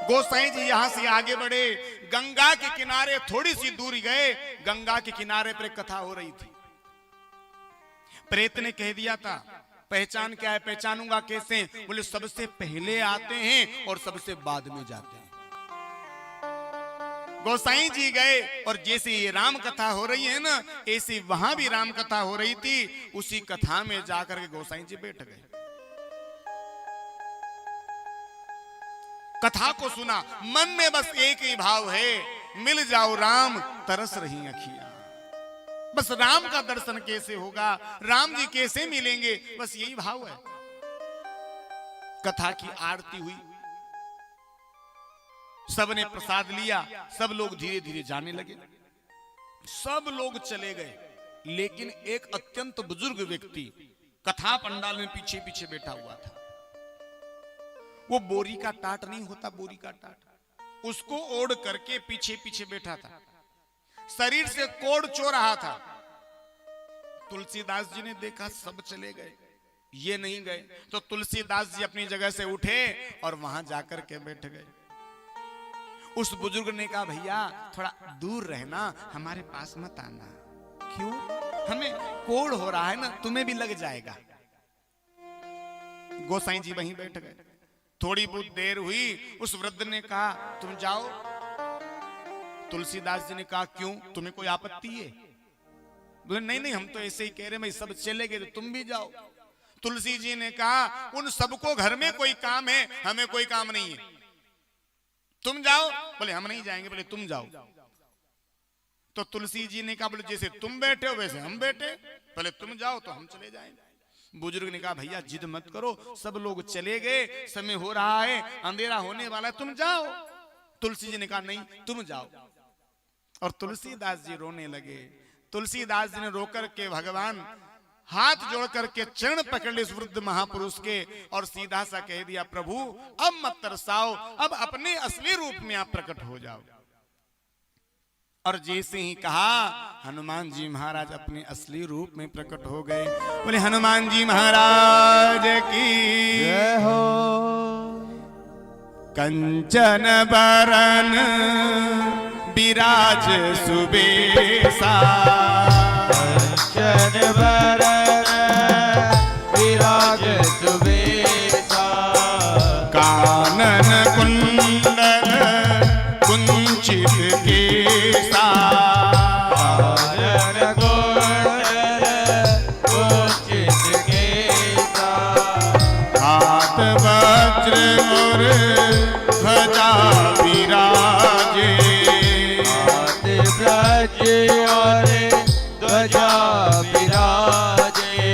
गोसाई जी यहां से आगे बढ़े, गंगा के किनारे थोड़ी सी दूर गए। गंगा के किनारे पर एक कथा हो रही थी। प्रेत ने कह दिया था, पहचान क्या है? पहचानूंगा कैसे? बोले सबसे पहले आते हैं और सबसे बाद में जाते हैं। गोसाई जी गए और जैसे ये राम कथा हो रही है ना, ऐसी वहां भी राम कथा हो रही थी। उसी कथा में जाकर के गोसाई जी बैठ गए, कथा को सुना। मन में बस एक ही भाव है, मिल जाओ राम, तरस रही अखियां। बस राम का दर्शन कैसे होगा, राम जी कैसे मिलेंगे, बस यही भाव है। कथा की आरती हुई, सबने प्रसाद लिया, सब लोग धीरे धीरे जाने लगे। सब लोग चले गए, लेकिन एक अत्यंत बुजुर्ग व्यक्ति कथा पंडाल में पीछे पीछे बैठा हुआ था। वो बोरी का टाट नहीं होता, बोरी का टाट, उसको ओढ़ करके पीछे पीछे बैठा था, शरीर से कोड़ चो रहा था। तुलसीदास जी ने देखा सब चले गए, ये नहीं गए, तो तुलसीदास जी अपनी जगह से उठे और वहां जाकर के बैठ गए। उस बुजुर्ग ने कहा, भैया थोड़ा दूर रहना, हमारे पास मत आना। क्यों? हमें कोड़ हो रहा है ना, तुम्हें भी लग जाएगा। गोसाई जी वहीं बैठ गए। थोड़ी बहुत देर हुई, उस वृद्ध ने कहा, तुम जाओ। तुलसीदास जी ने कहा, क्यों, तुम्हें कोई आपत्ति है? बोले नहीं नहीं, हम तो ऐसे ही कह रहे, भाई सब चले गए तो तुम भी जाओ। तुलसी जी ने कहा, उन सबको घर में कोई काम है, हमें कोई काम नहीं है, तुम जाओ। बोले हम नहीं जाएंगे। बोले तुम जाओ। तो तुलसी जी ने कहा, बोले जैसे तुम बैठे हो वैसे हम बैठे। बोले तुम जाओ तो हम चले जाएंगे। बुजुर्ग ने कहा, भैया जिद मत करो, सब लोग चले गए, समय हो रहा है, अंधेरा होने वाला है, तुम जाओ। तुलसी जी ने कहा, नहीं तुम जाओ। और तुलसीदास जी रोने लगे। तुलसीदास जी ने रोकर के भगवान हाथ जोड़ करके चरण पकड़ ले इस वृद्ध महापुरुष के और सीधा सा कह दिया, प्रभु अब मत तरसाओ, अब अपने असली रूप में आप प्रकट हो जाओ। और जैसे ही कहा, हनुमान जी महाराज अपने असली रूप में प्रकट हो गए। बोले हनुमान जी महाराज की जय हो। कंचन बरन विराज सुबेसा, कंचन बरन विराज सुबेसा, कानन कुंडल कुंचित केसा, कानन कुंडल कुंचित केसा, हाथ वज्र और ध्वजा विराजे, हाथ वज्र और ध्वजा विराजे,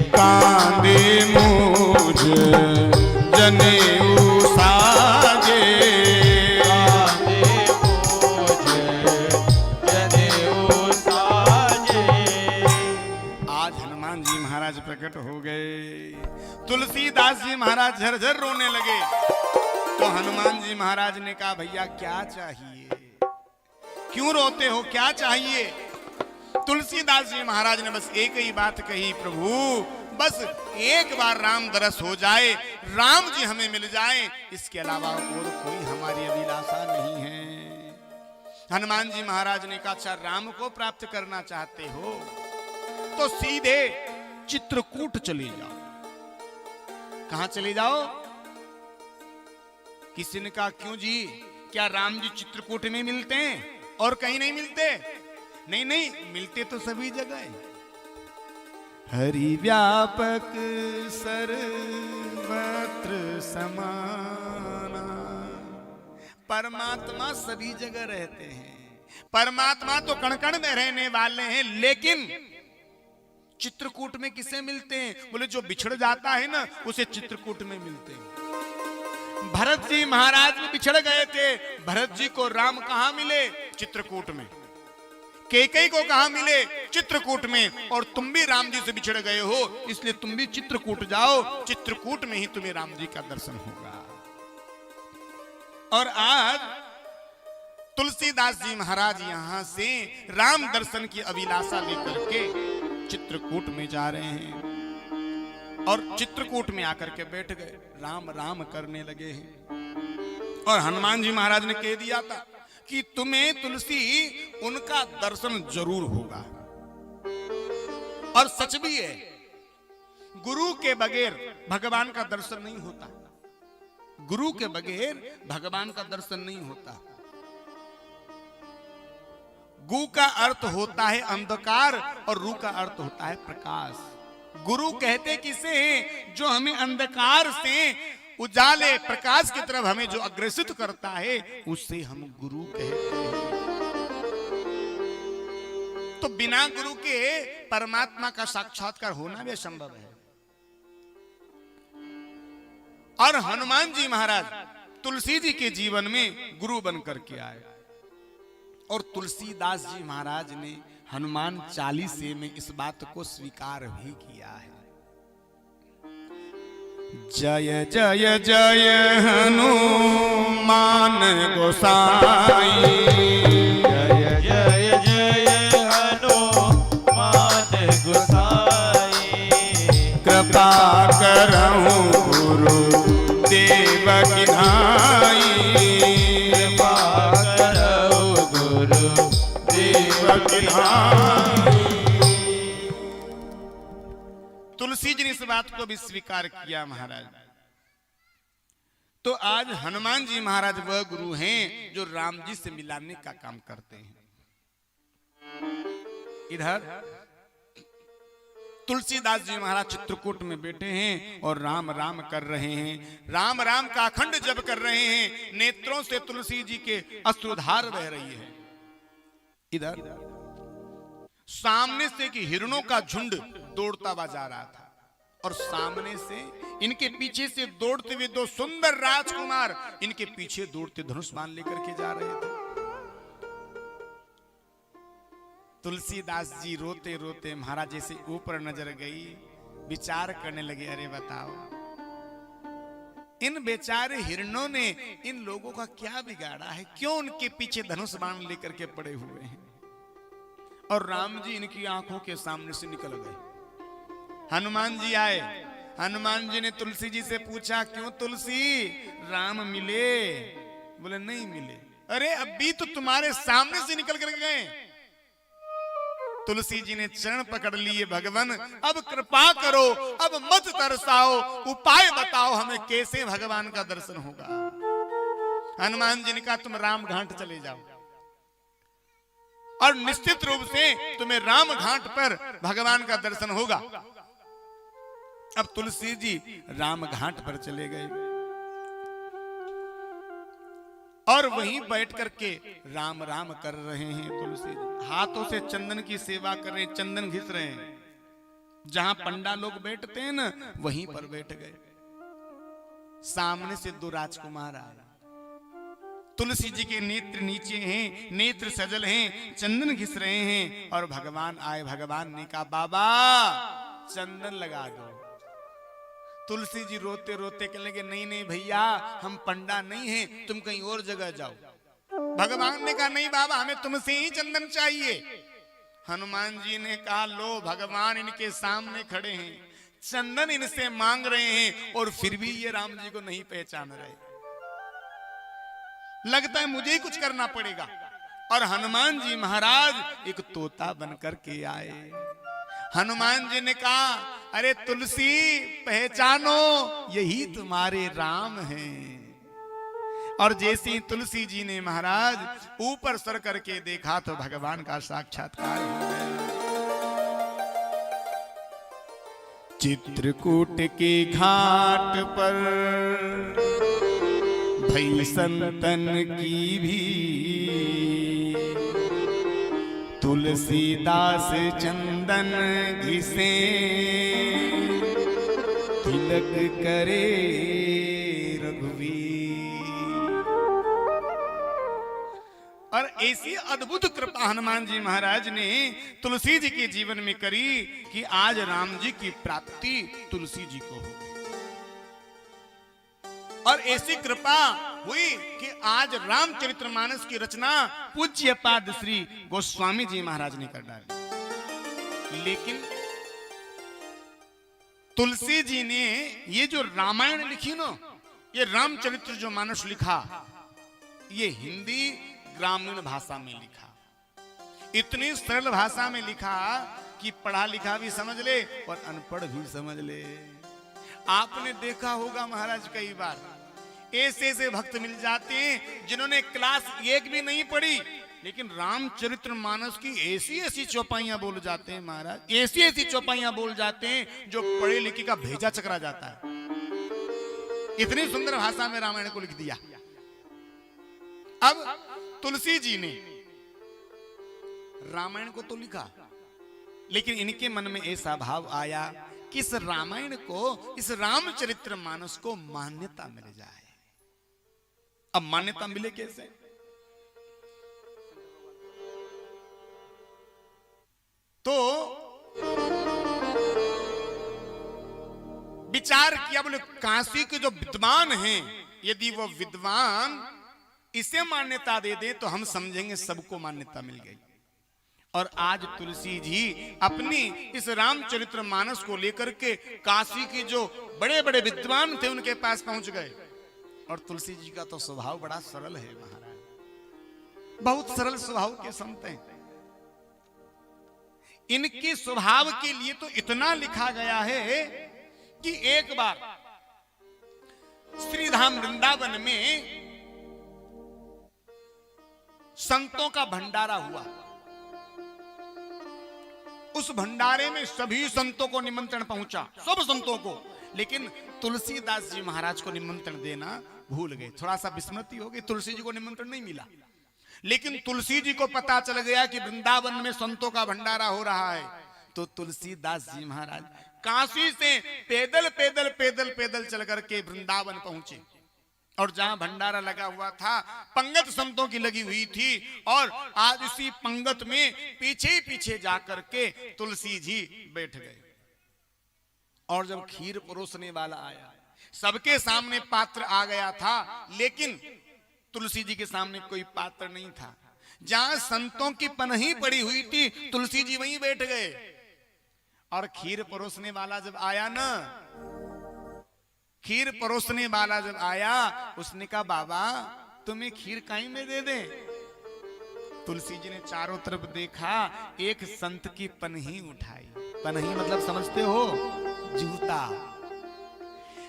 कांधे मूझ जनेऊ साजे, कांधे मूझ जनेऊ साजे। आज हनुमान जी महाराज प्रकट हो गए। तुलसीदास जी महाराज झरझर रोने लगे। तो हनुमान जी महाराज ने कहा, भैया क्या चाहिए, क्यों रोते हो, क्या चाहिए? तुलसीदास जी महाराज ने बस एक ही बात कही, प्रभु बस एक बार राम दरस हो जाए, राम जी हमें मिल जाए, इसके अलावा और कोई हमारी अभिलाषा नहीं है। हनुमान जी महाराज ने कहा, अच्छा राम को प्राप्त करना चाहते हो तो सीधे चित्रकूट चले जाओ। कहां चले जाओ? किसी ने कहा, क्यों जी, क्या राम जी चित्रकूट में मिलते हैं और कहीं नहीं मिलते? नहीं नहीं, मिलते तो सभी जगह। हरि व्यापक सर्वत्र समाना, परमात्मा सभी जगह रहते हैं। परमात्मा तो कण कण में रहने वाले हैं, लेकिन चित्रकूट में किसे मिलते हैं? बोले जो बिछड़ जाता है ना, उसे चित्रकूट में मिलते हैं। भरत जी महाराज भी बिछड़ गए थे, भरत जी को राम कहां मिले? चित्रकूट में। कैकेयी को कहां मिले? चित्रकूट में। और तुम भी राम जी से बिछड़ गए हो, इसलिए तुम भी चित्रकूट जाओ, चित्रकूट में ही तुम्हें राम जी का दर्शन होगा। और आज तुलसीदास जी महाराज यहां से राम दर्शन की अभिलाषा लेकर के चित्रकूट में जा रहे हैं और चित्रकूट में आकर के बैठ गए, राम राम करने लगे हैं। और हनुमान जी महाराज ने कह दिया था कि तुम्हें तुलसी उनका दर्शन जरूर होगा। और सच भी है, गुरु के बगैर भगवान का दर्शन नहीं होता। गुरु के बगैर भगवान का दर्शन नहीं होता। गु का अर्थ होता है अंधकार और रू का अर्थ होता है प्रकाश। गुरु कहते किसे हैं? जो हमें अंधकार से उजाले प्रकाश की तरफ हमें जो अग्रसित करता है उससे हम गुरु कहते हैं। तो बिना गुरु के परमात्मा का साक्षात्कार होना भी असंभव है। और हनुमान जी महाराज तुलसी जी के जीवन में गुरु बनकर के आए। और तुलसीदास जी महाराज ने हनुमान चालीसे में इस बात को स्वीकार भी किया है। जय जय जय हनुमान गोसाई, जय जय जय हनुमान गोसाई, कृपा करहु गुरु देव की नाई, कृपा करहु गुरु देव की नाई। तुलसी जी ने इस बात को भी स्वीकार किया महाराज। तो आज हनुमान जी महाराज वह गुरु हैं जो राम जी से मिलाने का काम करते हैं। इधर तुलसीदास जी महाराज चित्रकूट में बैठे हैं और राम राम कर रहे हैं। राम राम का अखंड जप कर रहे हैं। नेत्रों से तुलसी जी के अश्रुधार बह रही है। इधर सामने से कि हिरणों का झुंड दौड़ता हुआ जा रहा था और सामने से इनके पीछे से दौड़ते हुए दो सुंदर राजकुमार इनके पीछे दौड़ते धनुष बाण लेकर के जा रहे थे। तुलसीदास जी रोते रोते महाराज जैसे ऊपर नजर गई, विचार करने लगे, अरे बताओ इन बेचारे हिरणों ने इन लोगों का क्या बिगाड़ा है? क्यों उनके पीछे धनुष बाण लेकर के पड़े हुए हैं? और राम जी इनकी आंखों के सामने से निकल गए। हनुमान जी आए। हनुमान जी ने तुलसी जी से पूछा, क्यों तुलसी, राम मिले? बोले नहीं मिले। अरे अभी तो तुम्हारे सामने से निकल कर गए। तुलसी जी ने चरण पकड़ लिए, भगवान अब कृपा करो, अब मत तरसाओ, उपाय बताओ हमें कैसे भगवान का दर्शन होगा। हनुमान जी ने कहा तुम राम घाट चले जाओ और निश्चित रूप से तुम्हें राम घाट पर भगवान का दर्शन होगा। अब तुलसी जी राम घाट पर चले गए और वहीं बैठ करके राम राम कर रहे हैं। तुलसी जी हाथों से चंदन की सेवा कर रहे हैं, चंदन घिस रहे हैं। जहां पंडा लोग बैठते हैं ना, वहीं पर बैठ गए। सामने से दो राजकुमार आए। तुलसी जी के नेत्र नीचे हैं, नेत्र सजल हैं, चंदन घिस रहे हैं और भगवान आए। भगवान ने कहा बाबा चंदन लगा दो। तुलसी जी रोते रोते कहने लगे नहीं नहीं भैया, हम पंडा नहीं हैं, तुम कहीं और जगह जाओ। भगवान ने कहा नहीं बाबा, हमें तुमसे ही चंदन चाहिए। हनुमान जी ने कहा लो, भगवान इनके सामने खड़े हैं, चंदन इनसे मांग रहे हैं और फिर भी ये राम जी को नहीं पहचान रहे। लगता है मुझे ही कुछ करना पड़ेगा। और हनुमान जी महाराज एक तोता बनकर के आए। हनुमान जी ने कहा अरे तुलसी पहचानो, यही तुम्हारे राम हैं। और जैसे ही तुलसी जी ने महाराज ऊपर सर करके देखा तो भगवान का साक्षात्कार हो गया। चित्रकूट के घाट पर भई संतन की भी, तुलसीदास चंदन घिसे, तिलक करे रघुवीर। और ऐसी अद्भुत कृपा हनुमान जी महाराज ने तुलसी जी के जीवन में करी कि आज राम जी की प्राप्ति तुलसी जी को हो गई। और ऐसी कृपा हुई कि आज रामचरितमानस की रचना पूज्य पाद श्री गोस्वामी जी महाराज ने कर डाली। लेकिन तुलसी जी ने ये जो रामायण लिखी ना, ये रामचरित्र जो मानस लिखा, ये हिंदी ग्रामीण भाषा में लिखा, इतनी सरल भाषा में लिखा कि पढ़ा लिखा भी समझ ले और अनपढ़ भी समझ ले। आपने देखा होगा महाराज कई बार ऐसे ऐसे भक्त मिल जाते हैं जिन्होंने क्लास 1 भी नहीं पढ़ी, लेकिन रामचरितमानस की ऐसी ऐसी चौपाइयां बोल जाते हैं महाराज, ऐसी ऐसी चौपाइयां बोल जाते हैं जो पढ़े लिखे का भेजा चकरा जाता है। इतनी सुंदर भाषा में रामायण को लिख दिया। अब तुलसी जी ने रामायण को तो लिखा, लेकिन इनके मन में ऐसा भाव आया कि इस रामायण को, इस रामचरितमानस को मान्यता मिल जाए। अब मान्यता मिले कैसे? तो विचार किया, बोले काशी के जो विद्वान हैं, यदि वो विद्वान इसे मान्यता दे दे तो हम समझेंगे सबको मान्यता मिल गई। और आज तुलसी जी अपनी इस रामचरितमानस को लेकर के काशी के जो बड़े बड़े विद्वान थे उनके पास पहुंच गए। और तुलसी जी का तो स्वभाव बड़ा सरल है महाराज, बहुत सरल स्वभाव के संत हैं। इनके स्वभाव के लिए तो इतना लिखा गया है कि एक बार श्रीधाम वृंदावन में संतों का भंडारा हुआ। उस भंडारे में सभी संतों को निमंत्रण पहुंचा, सब संतों को, लेकिन तुलसीदास जी महाराज को निमंत्रण देना भूल गए। थोड़ा सा विस्मृति हो गई, तुलसी जी को निमंत्रण नहीं मिला। लेकिन तुलसी जी को पता चल गया कि वृंदावन में संतों का भंडारा हो रहा है, तो तुलसीदास जी महाराज काशी से पैदल पैदल पैदल पैदल चल करके वृंदावन पहुंचे। और जहां भंडारा लगा हुआ था, पंगत संतों की लगी हुई थी, और आज इसी पंगत में पीछे पीछे जाकर के तुलसी जी बैठ गए। और जब खीर परोसने वाला आया, सबके सामने पात्र आ गया था, लेकिन तुलसी जी के सामने कोई पात्र नहीं था। जहां संतों की पनही पड़ी हुई थी, तुलसी जी वहीं बैठ गए। और खीर परोसने वाला जब आया ना, खीर परोसने वाला जब आया, उसने कहा बाबा तुम्हें खीर काई में दे दे। तुलसी जी ने चारों तरफ देखा, एक संत की पनही उठाई। पनही मतलब समझते हो? जूता।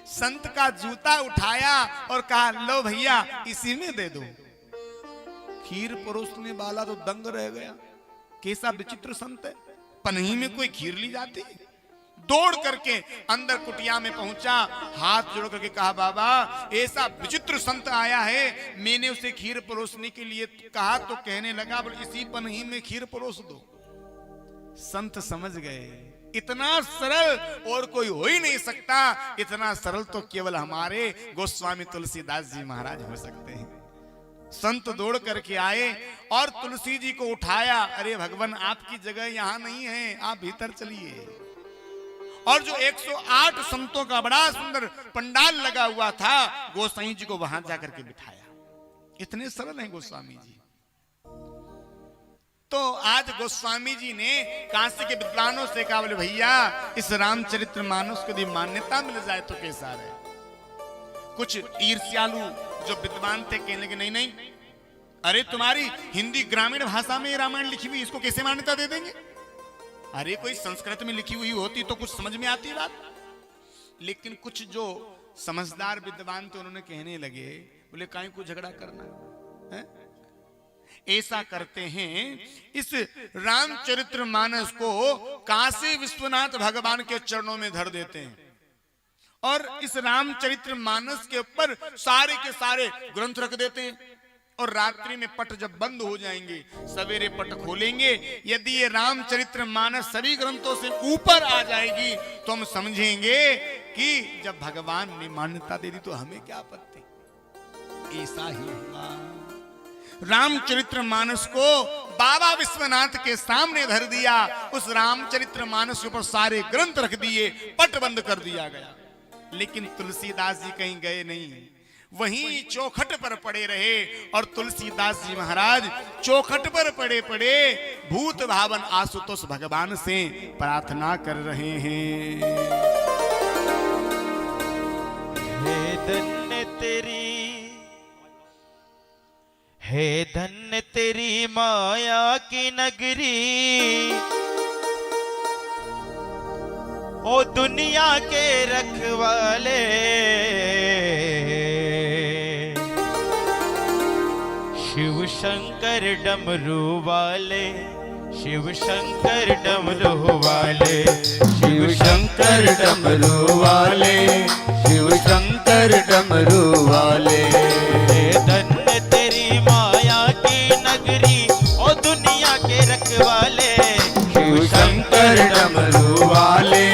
संत का जूता उठाया और कहा लो भैया इसी में दे दो। खीर परोसने वाला तो दंग रह गया, कैसा विचित्र संत है, पनही में कोई खीर ली जाती? दौड़ करके अंदर कुटिया में पहुंचा, हाथ जोड़ करके कहा बाबा ऐसा विचित्र संत आया है, मैंने उसे खीर परोसने के लिए कहा तो कहने लगा बोले इसी पनही में खीर परोस दो। संत समझ गए इतना सरल और कोई हो ही नहीं सकता, इतना सरल तो केवल हमारे गोस्वामी तुलसीदास जी महाराज हो सकते हैं। संत दौड़ करके आए और तुलसी जी को उठाया। अरे भगवान आपकी जगह यहां नहीं है, आप भीतर चलिए। और जो 108 संतों का बड़ा सुंदर पंडाल लगा हुआ था, गोसाई जी को वहां जाकर के बिठाया। इतने सरल हैं गोस्वामी जी। तो आज गोस्वामी जी ने काशी के विद्वानों से कहा बोले भैया इस रामचरितमानस को यदि मान्यता मिल जाए तो कैसा रहे। कुछ ईर्ष्यालु जो विद्वान थे कहने के नहीं नहीं, अरे तुम्हारी हिंदी ग्रामीण भाषा में रामायण लिखी हुई, इसको कैसे मान्यता दे देंगे? अरे कोई संस्कृत में लिखी हुई होती तो कुछ समझ में आती बात। लेकिन कुछ जो समझदार विद्वान थे उन्होंने कहने लगे बोले काहे को झगड़ा करना है? ऐसा करते हैं इस रामचरितमानस को काशी विश्वनाथ भगवान के चरणों में धर देते हैं और इस रामचरितमानस के ऊपर सारे के सारे ग्रंथ रख देते हैं। और रात्रि में पट जब बंद हो जाएंगे, सवेरे पट खोलेंगे, यदि ये रामचरितमानस सभी ग्रंथों से ऊपर आ जाएगी तो हम समझेंगे कि जब भगवान ने मान्यता दे दी तो हमें क्या आपत्ति। ऐसा ही हुआ। रामचरितमानस को बाबा विश्वनाथ के सामने धर दिया, उस रामचरितमानस के ऊपर सारे ग्रंथ रख दिए, पट बंद कर दिया गया। लेकिन तुलसीदास जी कहीं गए नहीं, वहीं चौखट पर पड़े रहे। और तुलसीदास जी महाराज चौखट पर पड़े पड़े भूत भावन आशुतोष भगवान से प्रार्थना कर रहे हैं। हे धन्य तेरी है धन्य तेरी माया की नगरी, ओ दुनिया के रखवाले। शिव शंकर डमरू वाले, शिव शंकर डमरू वाले, शिव शंकर डमरू वाले, शिव शंकर डमरू वाले। धन्य तेरी माया की नगरी, ओ दुनिया के रखवाले। शिव शंकर डमरू वाले,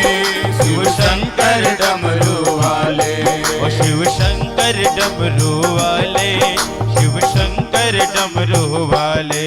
शिव शंकर डमरू वाले। ओ शिव शंकर डमरू वाले, शिव शंकर डमरू वाले।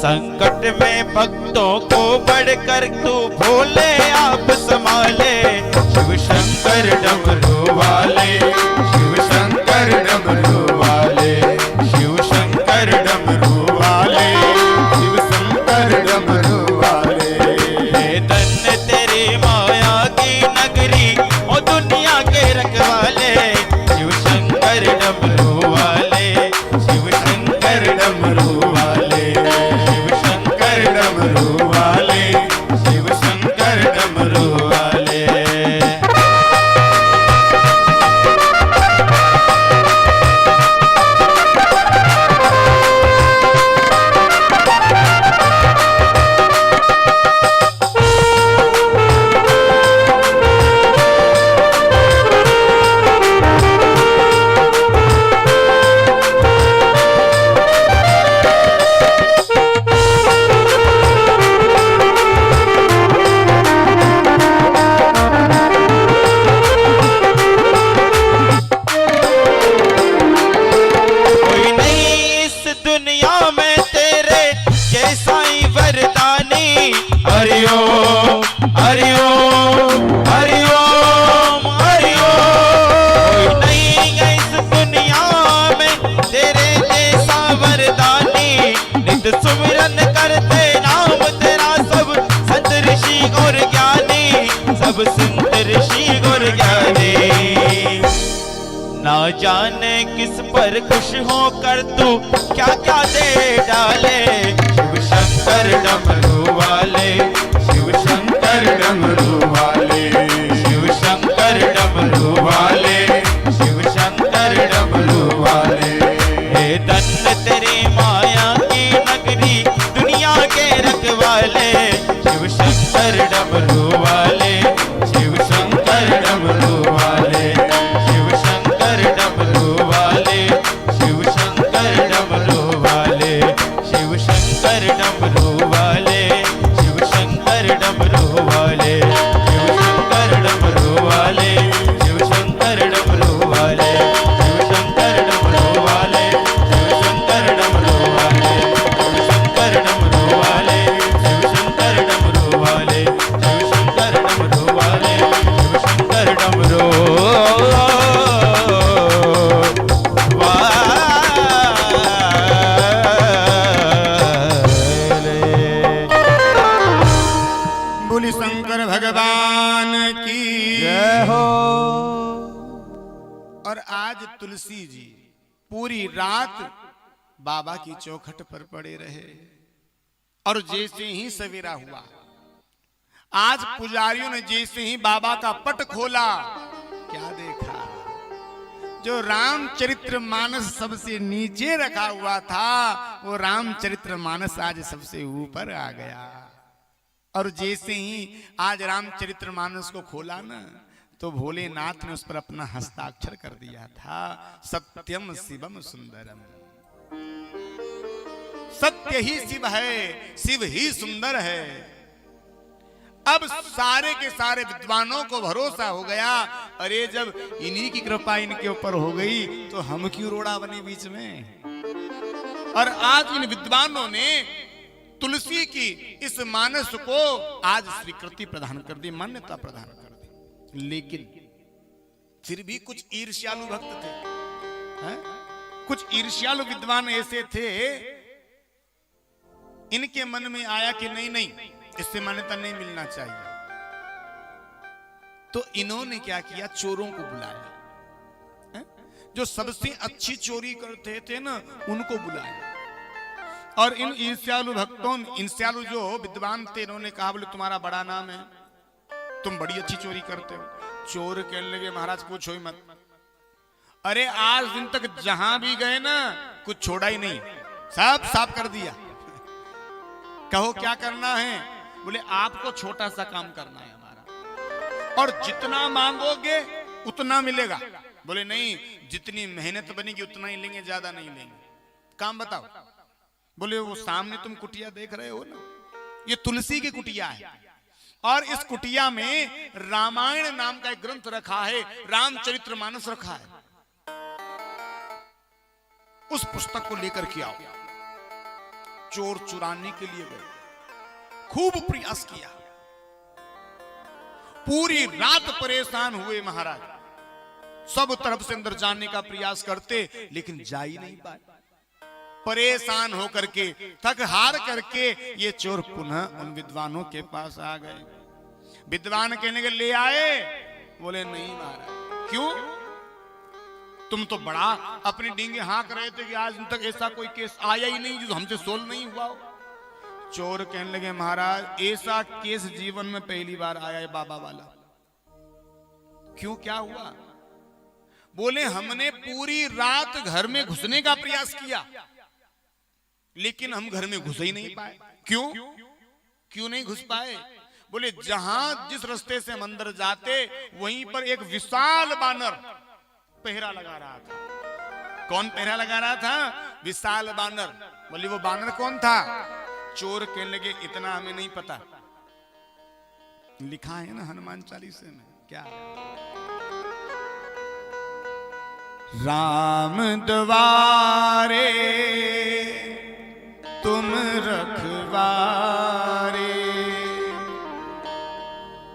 संकट में भक्तों को बढ़कर तू भोले आप संभाले। शिव शंकर डमरू वाले, शिव शंकर डमरू वाले, शिव शंकर डमरू वाले, शिव शंकर डमरू वाले। हे धन्य तेरी माया की नगरी, ओ दुनिया के रखवाले। शिव शंकर डमरू वाले, शिव शंकर डमरू वाले, शिव शंकर डमरू वाले, शिव शंकर डमरू वाले। हरिओम हरिओम हरिओम हरिओम। नहीं है इस दुनिया में तेरे जैसा वरदानी, नित सुमिरन करते नाम तेरा सब संत ऋषि और ज्ञानी, सब संत ऋषि और ज्ञानी। ना जाने किस पर खुश होकर तू क्या क्या दे डाले। शिव शंकर डमरू वाले, शिव शंकर डमरू वाले, शिव शंकर डमरू वाले, शिव शंकर डमरू वाले। हे धन्य तेरी माया की नगरी, दुनिया के रखवाले। शिव शंकर डमरू वाले, शिव शंकर डमरू वाले, शिव शंकर डमरू वाले, शिव शंकर डमरू वाले, शिव शंकर डमरू वाले, शिव शंकर डमरू वाले, शिव शंकर डमरू वाले, शिव शंकर डमरू वाले, शिव शंकर डमरू वाले, शिव शंकर डमरू वाले, शिव शंकर डमरू वाले, शिव शंकर डमरू वाले, शिव शंकर डमरू वाले, शिव शंकर डमरू बोली शंकर भगवान की जय हो। और आज तुलसी जी पूरी रात बाबा की चौखट पर पड़े रहे, और जैसे ही सवेरा हुआ, आज पुजारियों ने जैसे ही बाबा का पट खोला, क्या देखा? जो रामचरितमानस सबसे नीचे रखा हुआ था, वो रामचरितमानस आज सबसे ऊपर आ गया। और जैसे ही आज रामचरितमानस को खोला ना, तो भोलेनाथ ने उस पर अपना हस्ताक्षर कर दिया था, सत्यम शिवम सुंदरम। सत्य ही शिव है, शिव ही सुंदर है। अब सारे के सारे विद्वानों को भरोसा हो गया, अरे जब इन्हीं की कृपा इनके ऊपर हो गई तो हम क्यों रोड़ा बने बीच में। और आज इन विद्वानों ने तुलसी की इस मानस को आज स्वीकृति प्रदान कर दी, मान्यता प्रदान कर दी। लेकिन फिर भी कुछ ईर्ष्यालु भक्त थे, है? कुछ ईर्ष्यालु विद्वान ऐसे थे, इनके मन में आया कि नहीं नहीं, इससे मान्यता नहीं मिलना चाहिए। तो इन्होंने क्या किया, चोरों को बुलाया, है? जो सबसे अच्छी चोरी करते थे ना, उनको बुलाया। और इन ईर्ष्यालु भक्तों, ईर्ष्यालु जो विद्वान थे, इन्होंने कहा, बोले तुम्हारा बड़ा नाम है, तुम बड़ी अच्छी चोरी करते हो। चोर कहने लगे, महाराज पूछो ही मत, अरे आज दिन तक जहां भी गए ना, कुछ छोड़ा ही नहीं, सब साफ कर दिया। कहो क्या करना है? बोले आपको छोटा सा काम करना है हमारा, और जितना मांगोगे उतना मिलेगा। बोले नहीं, जितनी मेहनत बनेगी उतना ही लेंगे, ज्यादा नहीं लेंगे। काम बताओ। बोले वो सामने तुम कुटिया देख रहे हो ना, ये तुलसी की कुटिया है, और इस कुटिया में रामायण नाम का एक ग्रंथ रखा है, रामचरितमानस रखा है। उस पुस्तक को लेकर के आओ। चोर चुराने के लिए गए, खूब प्रयास किया, पूरी रात परेशान हुए महाराज, सब तरफ से अंदर जाने का प्रयास करते, लेकिन जा ही नहीं पाए। परेशान होकर के, थक हार करके ये चोर पुनः उन विद्वानों के पास आ गए। विद्वान कहने के ले आए? बोले नहीं महाराज। क्यों? तुम तो बड़ा अपनी डींगे हाँक रहे थे कि आज तक ऐसा कोई केस आया ही नहीं जो हमसे सोल्व नहीं हुआ हो। चोर कहने लगे, महाराज ऐसा केस जीवन में पहली बार आया है, बाबा वाला। क्यों, क्या हुआ? बोले हमने पूरी रात घर में घुसने का प्रयास किया, लेकिन हम घर में घुस ही नहीं पाए। क्यों? क्यों नहीं घुस पाए? बोले जहां जिस रास्ते से हम अंदर जाते, वहीं पर एक विशाल बानर पहरा लगा रहा था। कौन पहरा लगा रहा था? विशाल बानर। बोले वो बानर कौन था? चोर कहने लगे, इतना हमें नहीं पता। लिखा है ना हनुमान चालीसे में, क्या? राम द्वारे तुम रखवारे,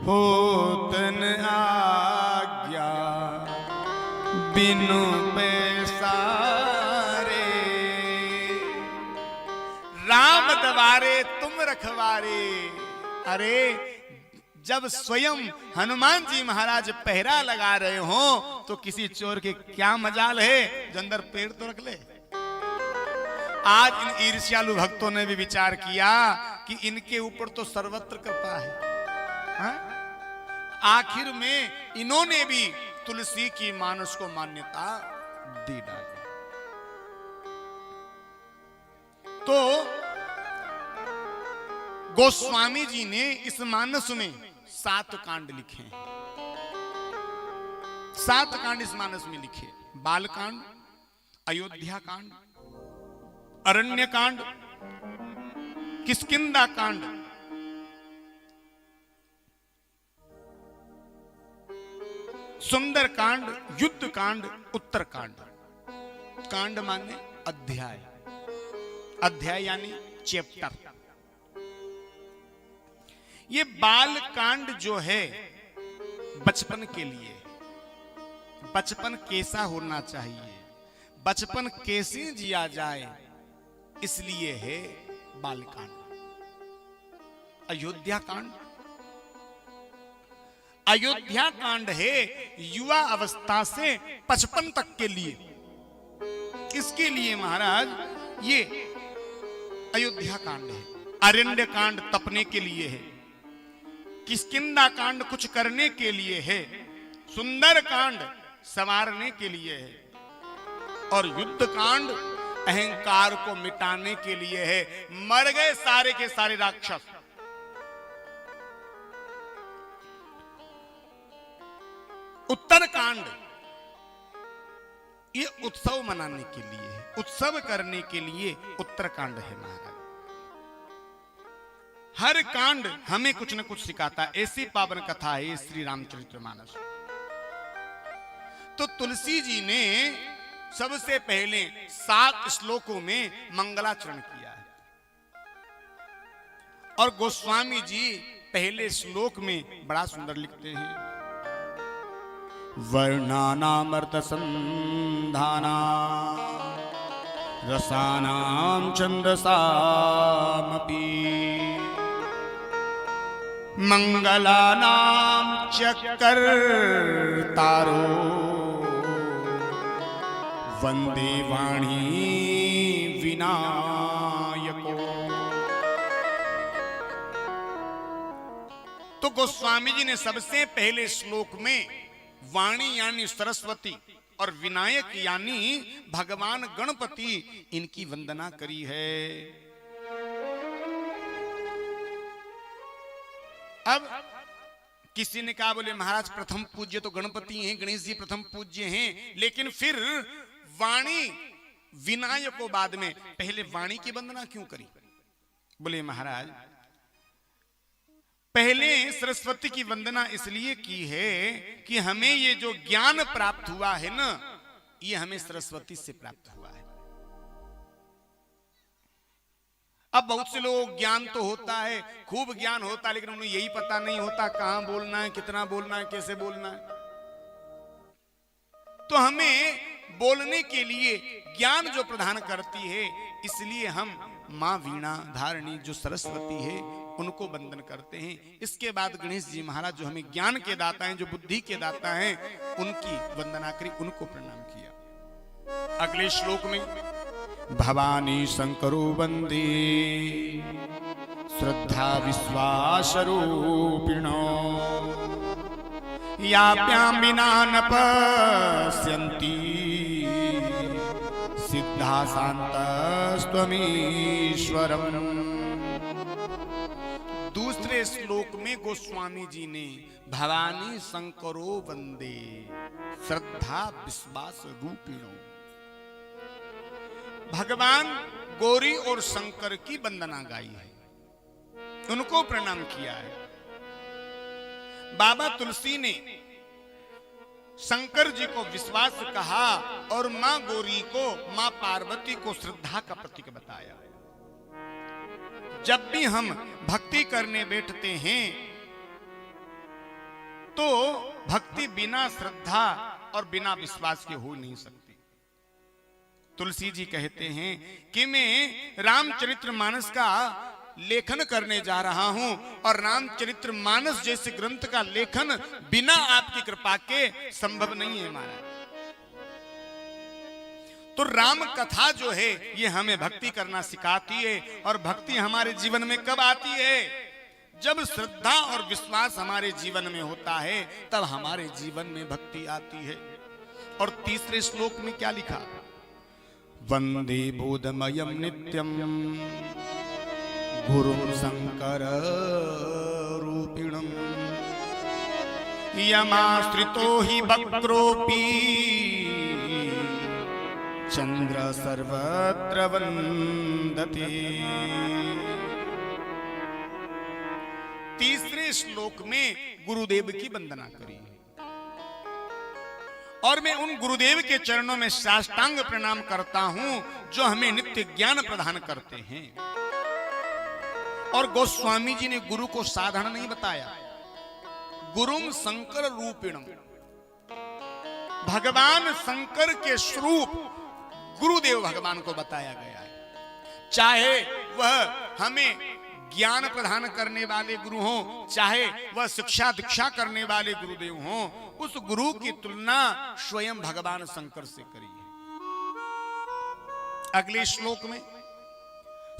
होतन आज्ञा बिनु पैसारे। राम द्वारे तुम रखवारे। अरे जब स्वयं हनुमान जी महाराज पहरा लगा रहे हो, तो किसी चोर के क्या मजाल है जो अंदर पेड़ तो रख ले। आज इन ईर्ष्यालु भक्तों ने भी विचार किया कि इनके ऊपर तो सर्वत्र कृपा है, हा? आखिर में इन्होंने भी तुलसी की मानस को मान्यता दे डाली। तो गोस्वामी जी ने इस मानस में 7 कांड लिखे हैं। 7 कांड इस मानस में लिखे। बाल कांड, अयोध्या कांड, अरण्य कांड, किष्किंधा कांड, सुंदर कांड, युद्ध कांड, उत्तर कांड। कांड माने अध्याय, अध्याय यानी चैप्टर। ये बाल कांड जो है बचपन के लिए, बचपन कैसा होना चाहिए, बचपन कैसे जिया जाए, इसलिए है बाल कांड। अयोध्या कांड, अयोध्या कांड है युवा अवस्था से 55 तक के लिए। इसके लिए महाराज ये अयोध्या कांड है। अरण्य कांड तपने के लिए है। किष्किंधा कांड कुछ करने के लिए है। सुंदर कांड संवारने के लिए है और युद्ध कांड अहंकार को मिटाने के लिए है। मर गए सारे के सारे राक्षस। उत्तर कांड ये उत्सव मनाने के लिए है, उत्सव करने के लिए उत्तरकांड है महाराज। हर कांड हमें कुछ न कुछ सिखाता है। ऐसी पावन कथा है श्री रामचरितमानस। तो तुलसी जी ने सबसे पहले 7 श्लोकों में मंगलाचरण किया है और गोस्वामी जी पहले श्लोक में बड़ा सुंदर लिखते हैं, वर्णानामर्थ संधाना रसानां छंदसामपि मंगलानां चकर्तारो वंदे वाणी विनायको। तो गोस्वामी जी ने सबसे पहले श्लोक में वाणी यानी सरस्वती और विनायक यानी भगवान गणपति इनकी वंदना करी है। अब किसी ने कहा बोले महाराज प्रथम पूज्य तो गणपति हैं, गणेश जी प्रथम पूज्य हैं, लेकिन फिर वाणी विनायक को बाद में, पहले वाणी की वंदना क्यों करी? बोले महाराज पहले सरस्वती की वंदना इसलिए की है कि हमें ये जो ज्ञान प्राप्त हुआ है ना, ये हमें सरस्वती से प्राप्त हुआ है। अब बहुत से लोग ज्ञान तो होता है, खूब ज्ञान होता है, लेकिन उन्हें यही पता नहीं होता कहां बोलना है, कितना बोलना है, कैसे बोलना है। तो हमें बोलने के लिए ज्ञान जो प्रदान करती है, इसलिए हम मां वीणा धारणी जो सरस्वती है उनको वंदन करते हैं। इसके बाद गणेश जी महाराज जो हमें ज्ञान के दाता हैं, जो बुद्धि के दाता हैं, उनकी वंदना करी, उनको प्रणाम किया। अगले श्लोक में भवानी शंकरो वंदे श्रद्धा विश्वास रूपिणो याप्यां विना न पश्यन्ति सिद्धा शान्तस्त्वमीश्वरम्। दूसरे श्लोक में गोस्वामी जी ने भवानी शंकरो वंदे श्रद्धा विश्वास रूपिणो, भगवान गौरी और शंकर की वंदना गाई है, उनको प्रणाम किया है। बाबा तुलसी ने शंकर जी को विश्वास कहा और मां गौरी को, मां पार्वती को श्रद्धा का प्रतीक बताया। जब भी हम भक्ति करने बैठते हैं तो भक्ति बिना श्रद्धा और बिना विश्वास के हो नहीं सकती। तुलसी जी कहते हैं कि मैं रामचरितमानस का लेखन करने जा रहा हूं और रामचरितमानस जैसे ग्रंथ का लेखन बिना आपकी कृपा के संभव नहीं है महाराज। तो राम कथा जो है ये हमें भक्ति करना सिखाती है, और भक्ति हमारे जीवन में कब आती है? जब श्रद्धा और विश्वास हमारे जीवन में होता है, तब हमारे जीवन में भक्ति आती है। और तीसरे श्लोक में क्या लिखा? वंदे बोधमयं नित्यं गुरुं शंकर रूपिणं यमाश्रितो हि वक्रोऽपि चंद्र सर्वत्र वंदते। तीसरे श्लोक में गुरुदेव की वंदना करी और मैं उन गुरुदेव के चरणों में साष्टांग प्रणाम करता हूं जो हमें नित्य ज्ञान प्रदान करते हैं। और गोस्वामी जी ने गुरु को साधारण नहीं बताया, गुरुम शंकर रूपिणम, भगवान शंकर के स्वरूप गुरुदेव भगवान को बताया गया है। चाहे वह हमें ज्ञान प्रदान करने वाले गुरु हों, चाहे वह शिक्षा दीक्षा करने वाले गुरुदेव हों, उस गुरु की तुलना स्वयं भगवान शंकर से करी है। अगले श्लोक में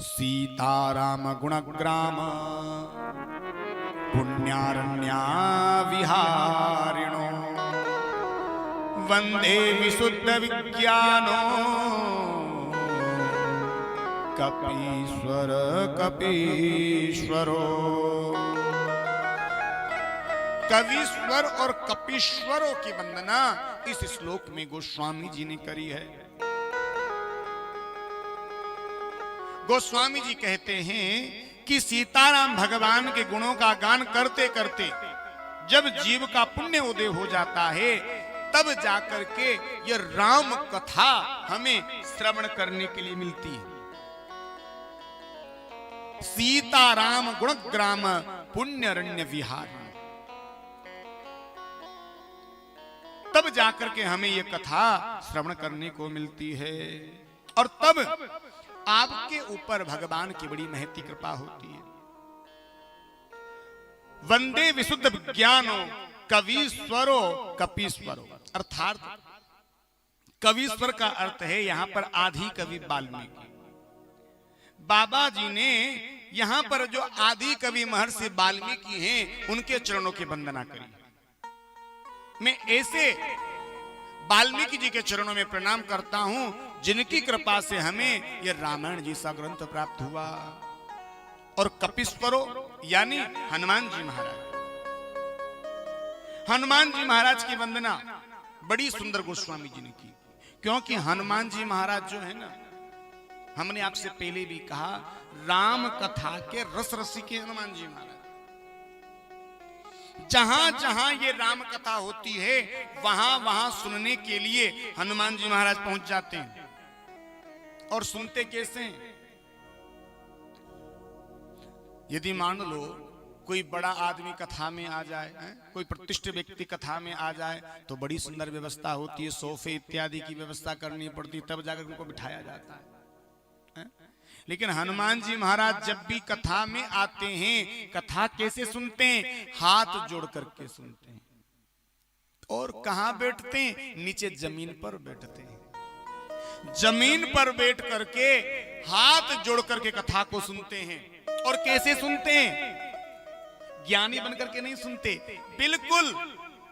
सीताराम गुणग्राम पुण्यारण्या विहारिणो वंदे विशुद्ध विज्ञानो कपीश्वर कपीश्वरो। कवीश्वर और कपीश्वरों की वंदना इस श्लोक में गोस्वामी जी ने करी है। गोस्वामी जी कहते हैं कि सीताराम भगवान के गुणों का गान करते करते जब जीव का पुण्य उदय हो जाता है, तब जाकर के ये राम कथा हमें श्रवण करने के लिए मिलती है। सीताराम गुणग्राम पुण्यरण्य विहार, तब जाकर के हमें ये कथा श्रवण करने को मिलती है, और तब आपके ऊपर भगवान की बड़ी महती कृपा होती है। वंदे विशुद्ध विज्ञानो कवीश्वरो कपीश्वरो, अर्थात कवीश्वर का अर्थ है यहां पर आदि कवि वाल्मीकि। बाबा जी ने यहां पर जो आदि कवि महर्षि वाल्मीकि हैं, उनके चरणों की वंदना करी। मैं ऐसे वाल्मीकि जी के चरणों में प्रणाम करता हूं जिनकी कृपा से हमें यह रामायण जी सा ग्रंथ प्राप्त हुआ। और कपीश्वरो यानी हनुमान जी महाराज। हनुमान जी महाराज की वंदना बड़ी सुंदर गोस्वामी जी ने की, क्योंकि हनुमान जी महाराज जो है ना, हमने आपसे पहले भी कहा, राम कथा के रस रसिक हनुमान जी महाराज। जहां जहां ये राम कथा होती है, वहां वहां सुनने के लिए हनुमान जी महाराज पहुंच जाते हैं। और सुनते कैसे हैं? यदि मान लो कोई बड़ा आदमी कथा में आ जाए, कोई प्रतिष्ठित व्यक्ति कथा में आ जाए, तो बड़ी सुंदर व्यवस्था होती है, सोफे इत्यादि की व्यवस्था करनी पड़ती, तब जाकर उनको बिठाया जाता है। लेकिन हनुमान जी महाराज जब भी कथा में आते हैं, कथा कैसे सुनते हैं? हाथ जोड़ करके सुनते हैं। और कहां बैठते हैं? नीचे जमीन पर बैठते हैं। जमीन पर बैठ करके हाथ जोड़ करके कथा को सुनते हैं। और कैसे सुनते हैं? ज्ञानी बनकर के नहीं सुनते, बिल्कुल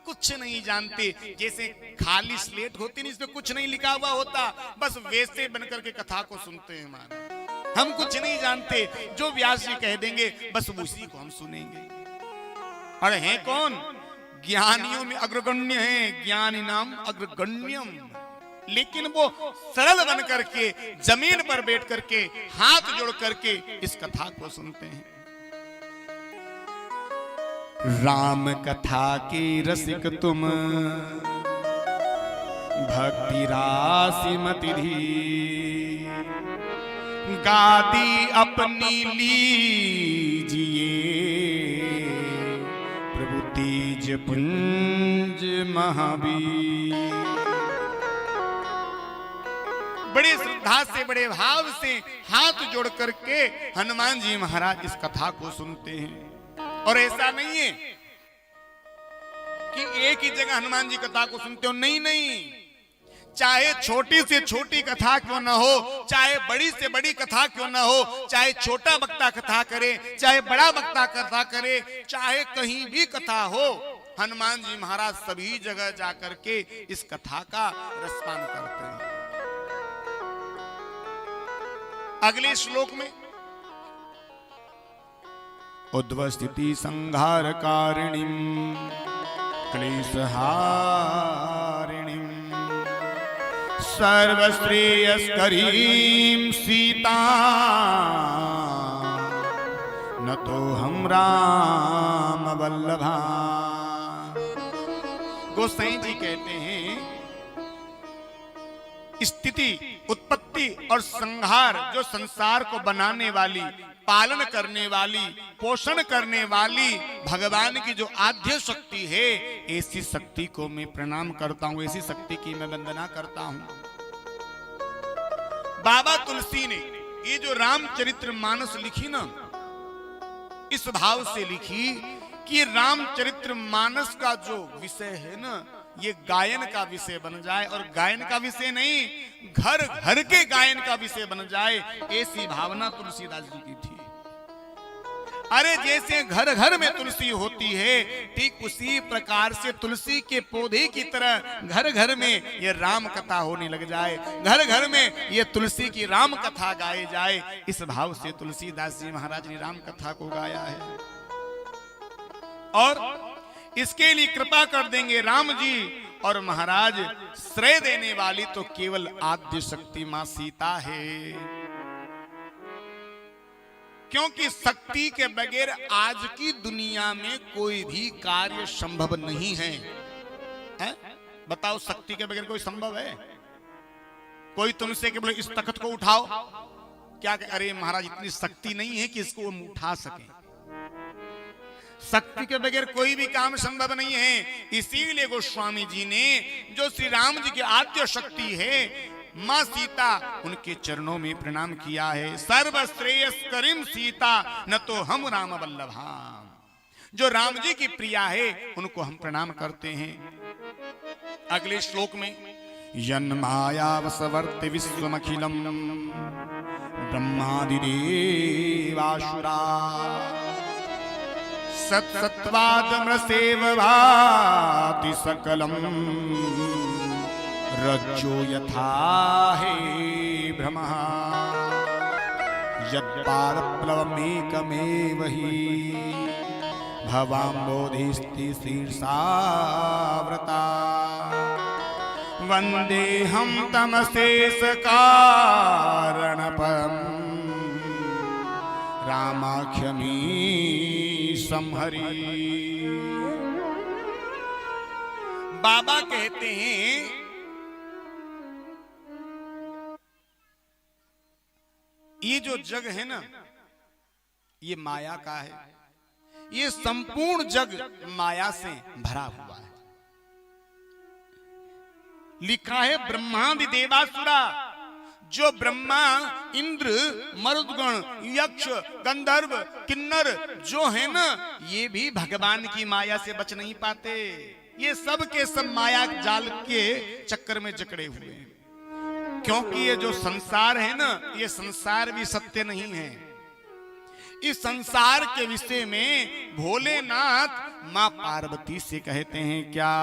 कुछ नहीं जानते, जैसे खाली स्लेट होती नहीं, इसमें कुछ नहीं लिखा हुआ होता, बस वैसे बनकर के कथा को सुनते हैं। मानो हम कुछ नहीं जानते, जो व्यास जी कह देंगे बस उसी को हम सुनेंगे। अरे हैं कौन? ज्ञानियों में अग्रगण्य है, ज्ञानी नाम अग्रगण्यम। लेकिन वो सरल बन करके जमीन पर बैठ करके हाथ जोड़ करके इस कथा को सुनते हैं। राम कथा की रसिक तुम, भक्ति राशि मति धी, गादी अपनी लीजिए, प्रभु तेज पुंज महावीर। बड़े श्रद्धा से, बड़े भाव से हाथ जोड़ करके हनुमान जी महाराज इस कथा को सुनते हैं। और ऐसा नहीं है कि एक ही जगह हनुमान जी कथा को सुनते हो, नहीं नहीं, चाहे छोटी से छोटी कथा क्यों ना हो, चाहे बड़ी से बड़ी कथा क्यों ना हो, चाहे छोटा वक्ता कथा करे, चाहे बड़ा वक्ता कथा करे, चाहे कहीं भी कथा हो, हनुमान जी महाराज सभी जगह जाकर के इस कथा का रसपान करते हैं। अगले श्लोक में उद्भव स्थिति संहार कारिणीम क्लेश हारिणीम सर्वश्रेयस्करीं सीता न तो हम राम वल्लभा। गोसाई जी कहते हैं स्थिति, उत्पत्ति और संहार, जो संसार को बनाने वाली, पालन करने वाली, पोषण करने वाली भगवान की जो आद्य शक्ति है, ऐसी शक्ति को मैं प्रणाम करता हूं, ऐसी शक्ति की मैं वंदना करता हूं। बाबा तुलसी ने ये जो रामचरितमानस लिखी ना, इस भाव से लिखी कि रामचरितमानस का जो विषय है ना, ये गायन का विषय बन जाए, और गायन का विषय नहीं, घर घर के गायन का विषय बन जाए, ऐसी भावना तुलसीदास जी की थी। अरे जैसे घर घर में तुलसी होती है, ठीक उसी प्रकार से तुलसी के पौधे की तरह घर घर में ये राम कथा होने लग जाए, घर घर में ये तुलसी की राम कथा गाए जाए। इस भाव से तुलसीदास जी महाराज ने राम कथा को गाया है। और इसके लिए कृपा कर देंगे राम जी। और महाराज श्रेय देने वाली तो केवल आद्य शक्ति मां सीता है, क्योंकि शक्ति के बगैर आज की दुनिया में कोई भी कार्य संभव नहीं है, है? बताओ, शक्ति के बगैर कोई संभव है? कोई तुमसे के बोले इस तख्त को उठाओ, क्या अरे महाराज इतनी शक्ति नहीं है कि इसको हम उठा सकें। शक्ति के बगैर कोई भी काम संभव नहीं है। इसीलिए गोस्वामी जी ने जो श्री राम जी की आद्य शक्ति है मां सीता, उनके चरणों में प्रणाम किया है। सर्वश्रेयस करीम सीता न तो हम राम वल्लभा, जो राम जी की प्रिया है उनको हम प्रणाम करते हैं। अगले श्लोक में यन्माया वसवर्ति विश्वमखिलम ब्रह्मादिदेवासुरा सत्सत्वादमसेव भाति सकलम रज्जो यथा हे भ्रमः यत्पादप्लवमेकमेव हि भवाम्बोधिस्ति शीर्षावृता वन्देऽहं तमशेष कारणपरम् रामाख्यमीशं हरि। बाबा कहते हैं ये जो जग है ना, ये माया का है। ये संपूर्ण जग माया से भरा हुआ है। लिखा है ब्रह्मादि देवासुरा, जो ब्रह्मा, इंद्र, मरुदगण, यक्ष, गंधर्व, किन्नर जो है ना, ये भी भगवान की माया से बच नहीं पाते। ये सब के सब माया जाल के चक्कर में जकड़े हुए हैं। क्योंकि ये जो संसार है ना, ये संसार भी सत्य नहीं है। इस संसार के विषय में भोलेनाथ मां पार्वती से कहते हैं क्या,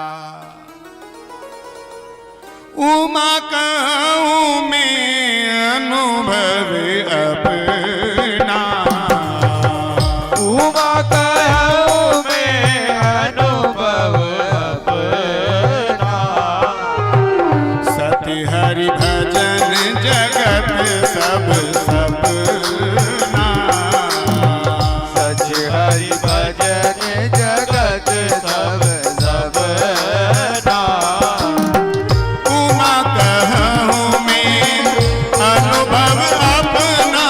उमा कहूं मैं अनुभव अपना, उमा कहूं मैं अनुभव अपना, सति हरि भजन जगत सब सपना, सच हरि भजन जगत सब सपना, उमा कहूं मैं अनुभव अपना,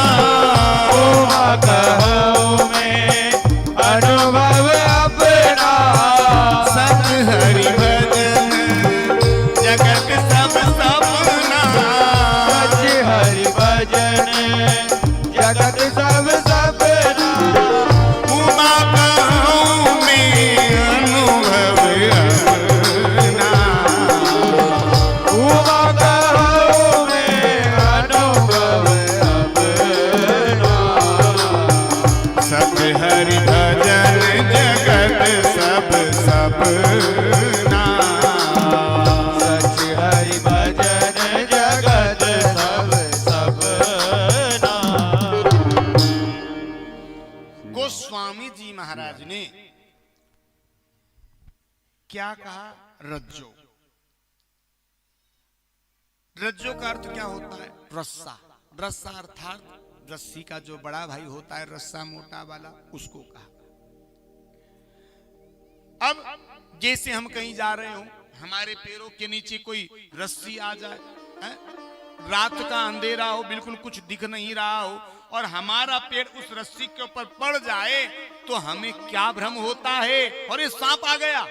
उमा कहूं मैं अनुभव अपना, सत हरि भजन जगत सब सपना, सच हरि भजन जगत सब सपना, उमा कहूं मैं अनुभव अपना, उमा कहूं मैं अनुभव अपना, सत हरि भजन जगत सब सपना, सच हरि भजन जगत सब सपना। गोस्वामी जी महाराज ने क्या कहा? रज्जो। रज्जो का अर्थ क्या होता है? रस्सा। रस्सा अर्थात रस्सी का जो बड़ा भाई होता है, रस्सा मोटा वाला, उसको कहा। अब जैसे हम कहीं जा रहे हो, हमारे पैरों के नीचे कोई रस्सी आ जाए, है? रात का अंधेरा हो, बिल्कुल कुछ दिख नहीं रहा हो, और हमारा पैर उस रस्सी के ऊपर पड़ जाए तो हमें क्या भ्रम होता है? और ये सांप आ गया।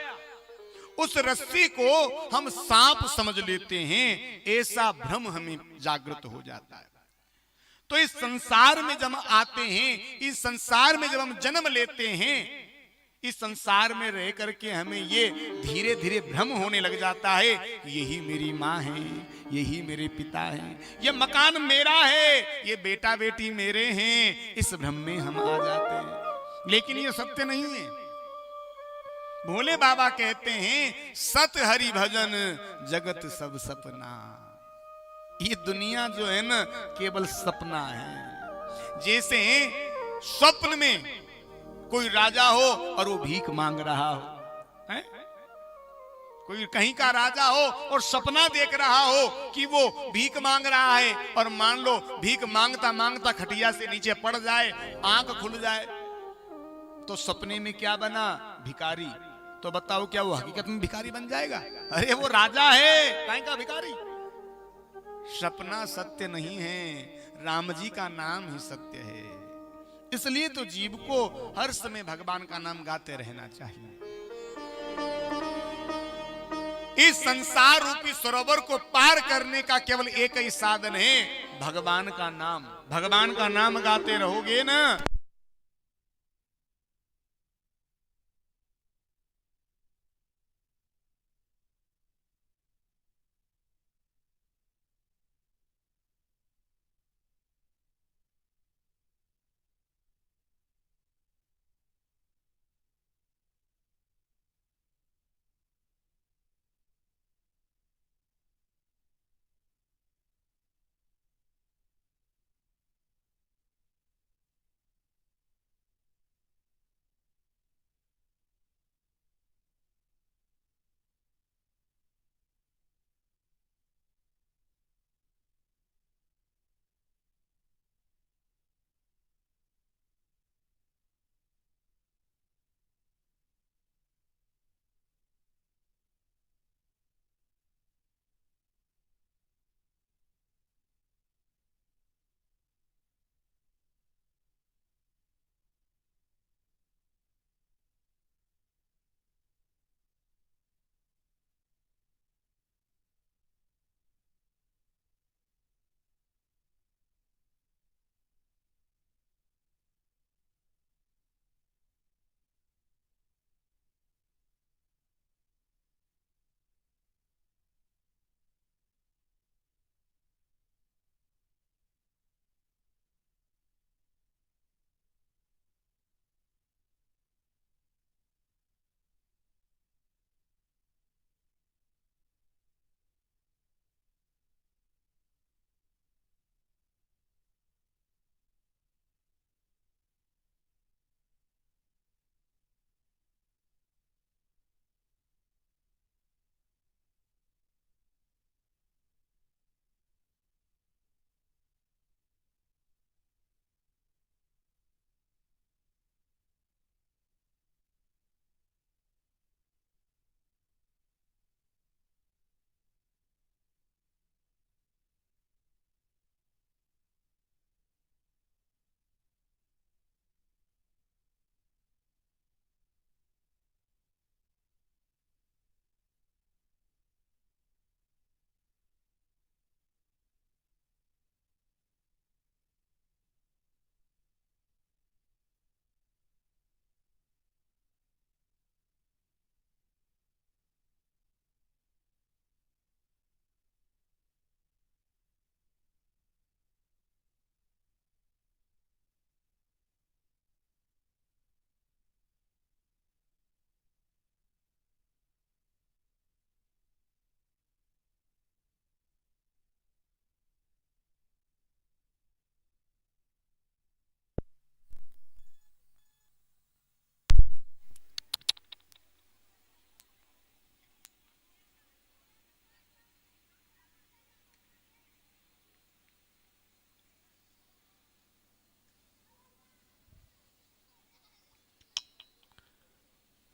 उस रस्सी को हम सांप समझ लेते हैं, ऐसा भ्रम हमें जागृत हो जाता है। तो इस संसार में जब हम आते हैं, इस संसार में जब हम जन्म लेते हैं, इस संसार में रह करके हमें ये धीरे धीरे भ्रम होने लग जाता है, यही मेरी माँ है, यही मेरे पिता हैं, ये मकान मेरा है, ये बेटा बेटी मेरे हैं। इस भ्रम में हम आ जाते हैं। लेकिन ये सत्य नहीं है। भोले बाबा कहते हैं सत हरि भजन जगत सब सपना। ये दुनिया जो है ना केवल सपना है। जैसे स्वप्न में कोई राजा हो और वो भीख मांग रहा हो, है? कोई कहीं का राजा हो और सपना देख रहा हो कि वो भीख मांग रहा है, और मान लो भीख मांगता मांगता खटिया से नीचे पड़ जाए, आंख खुल जाए, तो सपने में क्या बना? भिखारी। तो बताओ क्या वो हकीकत में भिखारी बन जाएगा? अरे वो राजा है, कहीं का भिखारी। सपना सत्य नहीं है, राम जी का नाम ही सत्य है। इसलिए तो जीव को हर समय भगवान का नाम गाते रहना चाहिए। इस संसार रूपी सरोवर को पार करने का केवल एक ही साधन है, भगवान का नाम। भगवान का नाम गाते रहोगे ना,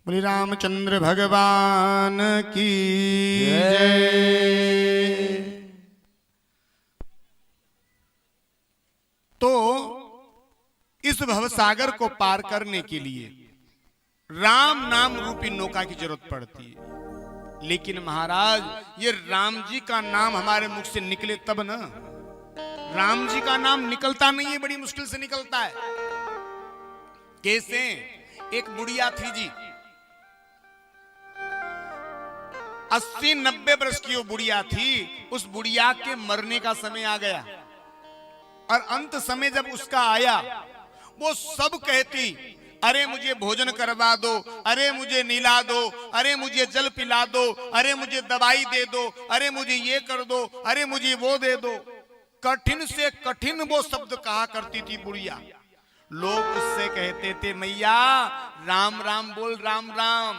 बोले रामचंद्र भगवान की जय। तो इस भवसागर को पार करने के लिए राम नाम रूपी नौका की जरूरत पड़ती है। लेकिन महाराज, ये राम जी का नाम हमारे मुख से निकले तब ना। राम जी का नाम निकलता नहीं है, बड़ी मुश्किल से निकलता है। कैसे? एक बुढ़िया थी जी, 80-90 वर्ष की वो बुढ़िया थी। उस बुढ़िया के मरने का समय आ गया, और अंत समय जब उसका आया, वो सब कहती अरे मुझे भोजन करवा दो, अरे मुझे नीला दो, अरे मुझे जल पिला दो, अरे मुझे दवाई दे दो, अरे मुझे ये कर दो, अरे मुझे वो दे दो। कठिन से कठिन वो शब्द कहा करती थी बुढ़िया। लोग उससे कहते थे मैया राम राम बोल, राम राम,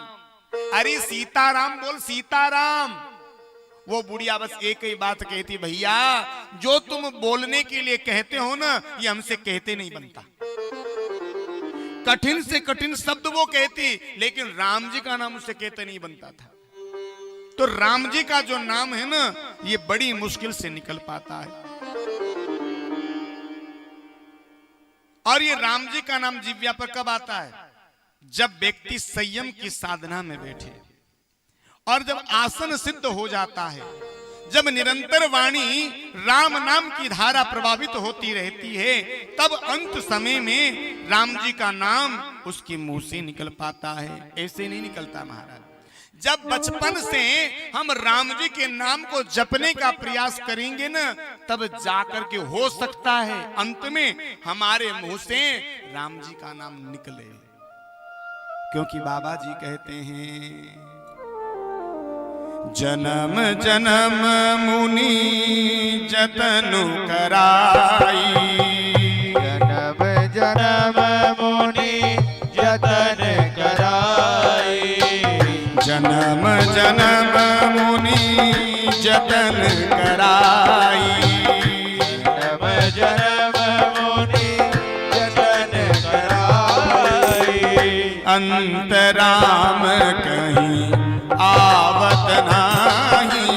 अरे सीताराम बोल, सीताराम। वो बुढ़िया बस एक ही बात कहती, भैया जो तुम बोलने के लिए कहते हो ना, ये हमसे कहते नहीं बनता। कठिन से कठिन शब्द वो कहती, लेकिन राम जी का नाम उससे कहते नहीं बनता था। तो राम जी का जो नाम है ना, ये बड़ी मुश्किल से निकल पाता है। और ये राम जी का नाम जिह्वा पर कब आता है? जब व्यक्ति संयम की साधना में बैठे और जब आसन सिद्ध हो जाता है, जब निरंतर वाणी राम नाम की धारा प्रभावित होती रहती है, तब अंत समय में राम जी का नाम उसके मुंह से निकल पाता है। ऐसे नहीं निकलता महाराज। जब बचपन से हम राम जी के नाम को जपने का प्रयास करेंगे ना, तब जाकर के हो सकता है अंत में हमारे मुंह से राम जी का नाम निकले। क्योंकि बाबा जी कहते हैं, जन्म जन्म मुनि जतनु कराई, जन्म जन्म मुनि जतन कराई, जन्म जन्म मुनि जतन कराई, जन्म जन्म मुनि जतन कराई, अंतराम कहीं आवत नाही,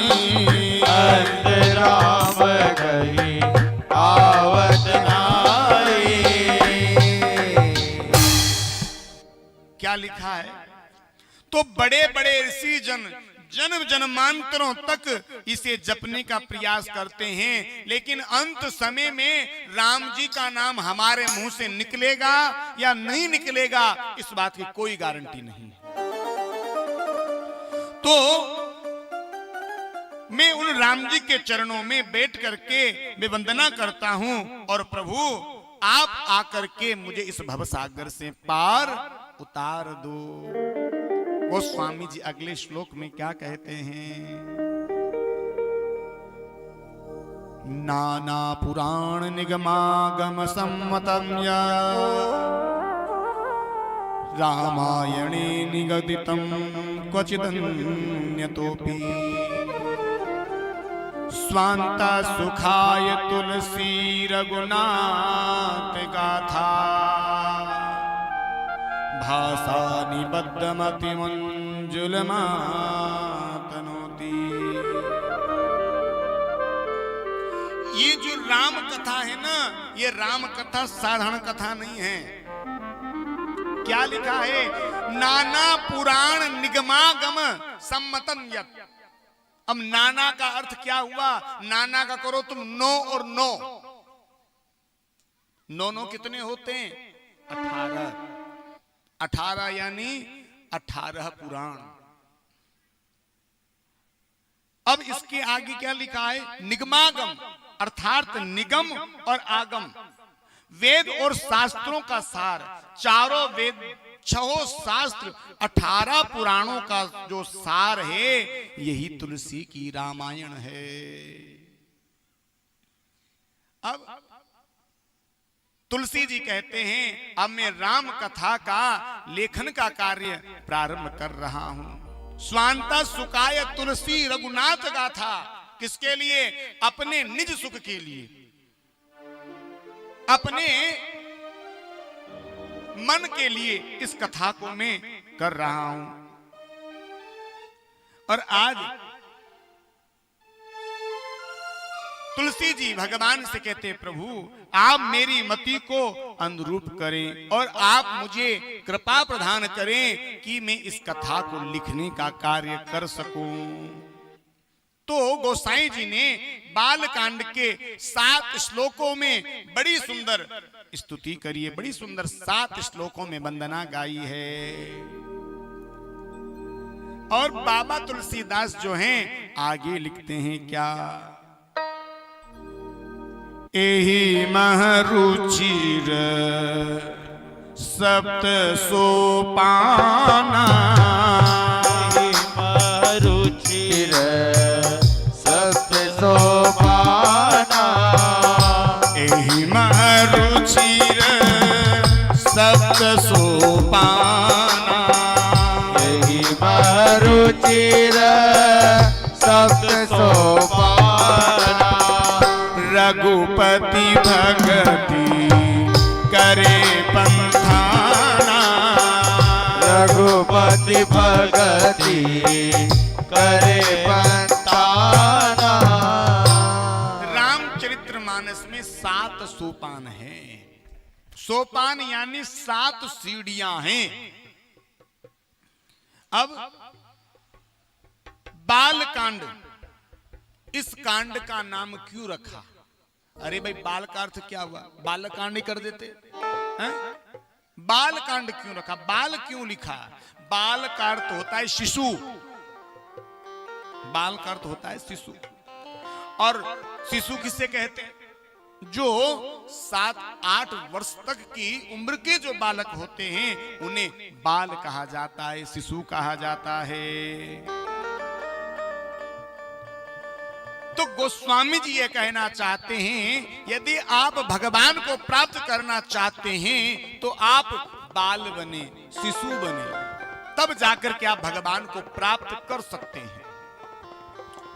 अंतराम कहीं आवत नाही। क्या लिखा है? तो बड़े बड़े ऋषि जन जन्म जन्मांतरों तक इसे जपने का प्रयास करते हैं, लेकिन अंत समय में राम जी का नाम हमारे मुंह से निकलेगा या नहीं निकलेगा, इस बात की कोई गारंटी नहीं है। तो मैं उन राम जी के चरणों में बैठ करके मैं वंदना करता हूं, और प्रभु आप आकर के मुझे इस भवसागर से पार उतार दो। वो स्वामी जी अगले श्लोक में क्या कहते हैं? नाना पुराण निगमागम सम्मतम् रामायणे निगदितं क्वचिदन्यतोऽपि स्वान्ता सुखाय तुलसी रघुनाथ गाथा भाषा निबद्धमति मंजुलमातनोति। ये जो राम कथा है ना, ये राम कथा साधारण कथा नहीं है। क्या लिखा है? नाना पुराण निगमागम सम्मतम यत्। अब नाना का अर्थ क्या हुआ? नाना का करो तुम 9 और 9। 9 कितने होते हैं? 18। 18 यानी 18 पुराण। अब इसके आगे क्या लिखा है? निगमागम अर्थात निगम और आगम, वेद और शास्त्रों का सार। चारों वेद, 6 शास्त्र, 18 पुराणों का जो सार है, यही तुलसी की रामायण है। अब तुलसी जी कहते हैं, अब मैं राम कथा का लेखन का कार्य प्रारंभ कर रहा हूं। स्वांता सुखाय तुलसी रघुनाथ गाथा। किसके लिए? अपने निज सुख के लिए, अपने मन के लिए इस कथा को मैं कर रहा हूं। और आज तुलसी जी भगवान से कहते हैं, प्रभु आप मेरी मति को अनुरूप करें और आप मुझे कृपा प्रदान करें कि मैं इस कथा को लिखने का कार्य कर सकूं। तो गोसाई जी ने बालकांड के 7 श्लोकों में बड़ी सुंदर स्तुति करी है, बड़ी सुंदर 7 श्लोकों में वंदना गाई है। और बाबा तुलसीदास जो हैं आगे लिखते हैं क्या? एहि महरुचिर सप्त सोपाना रुचिर सप्त सोपाना एहि रुचिर सप्त सोपाना यही रुचिर सप्त सोपाना रघुपति भगति करे पंथाना रघुपति भगति करे पंथाना। रामचरितमानस में 7 सोपान है। सोपान यानी 7 सीढ़ियां हैं। अब बाल कांड, इस कांड का नाम क्यों रखा? अरे भाई बाल का अर्थ क्या हुआ? बाल कांड ही कर देते हैं? बाल कांड क्यों रखा? बाल क्यों लिखा? बाल का अर्थ होता है शिशु। बाल का अर्थ होता है शिशु। और शिशु किससे कहते हैं? जो 7-8 वर्ष तक की उम्र के जो बालक होते हैं उन्हें बाल कहा जाता है, शिशु कहा जाता है। तो गोस्वामी जी ये कहना चाहते हैं यदि आप भगवान को प्राप्त करना चाहते हैं तो आप बाल बने, शिशु बने, तब जाकर के आप भगवान को प्राप्त कर सकते हैं।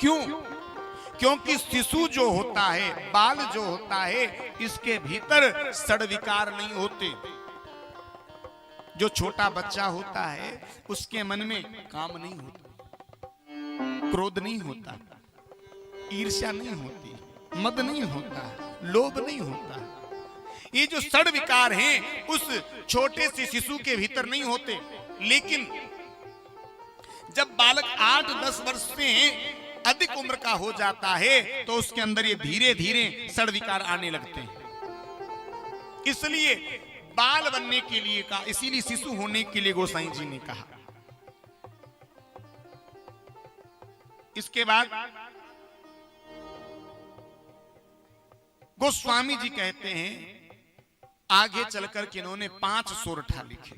क्यों? क्योंकि शिशु जो होता है, बाल जो होता है, इसके भीतर षड विकार नहीं होते। जो छोटा बच्चा होता है उसके मन में काम नहीं होता, क्रोध नहीं होता, ईर्ष्या नहीं होती, मद नहीं होता, लोभ नहीं होता। ये जो षड विकार हैं उस छोटे से शिशु के भीतर नहीं होते। लेकिन जब बालक 8-10 वर्ष से अधिक उम्र का हो जाता है तो उसके अंदर ये धीरे धीरे षड विकार आने लगते हैं। इसलिए बाल बनने के लिए कहा, इसीलिए शिशु होने के लिए गोसाई जी ने कहा। इसके बाद गोस्वामी जी कहते हैं आगे चलकर के इन्होंने 5 सोरठा लिखे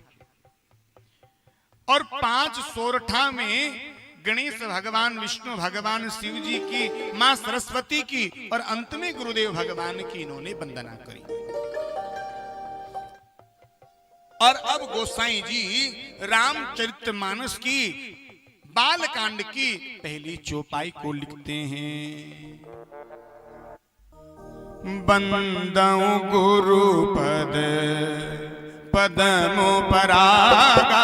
और 5 सोरठा में गणेश भगवान, विष्णु भगवान, शिव जी की, मां सरस्वती की और अंत में गुरुदेव भगवान की इन्होंने वंदना करी। और अब गोसाई जी रामचरितमानस की बालकांड की पहली चौपाई को लिखते हैं। बंदऊ गुरु पद पदमो परागा,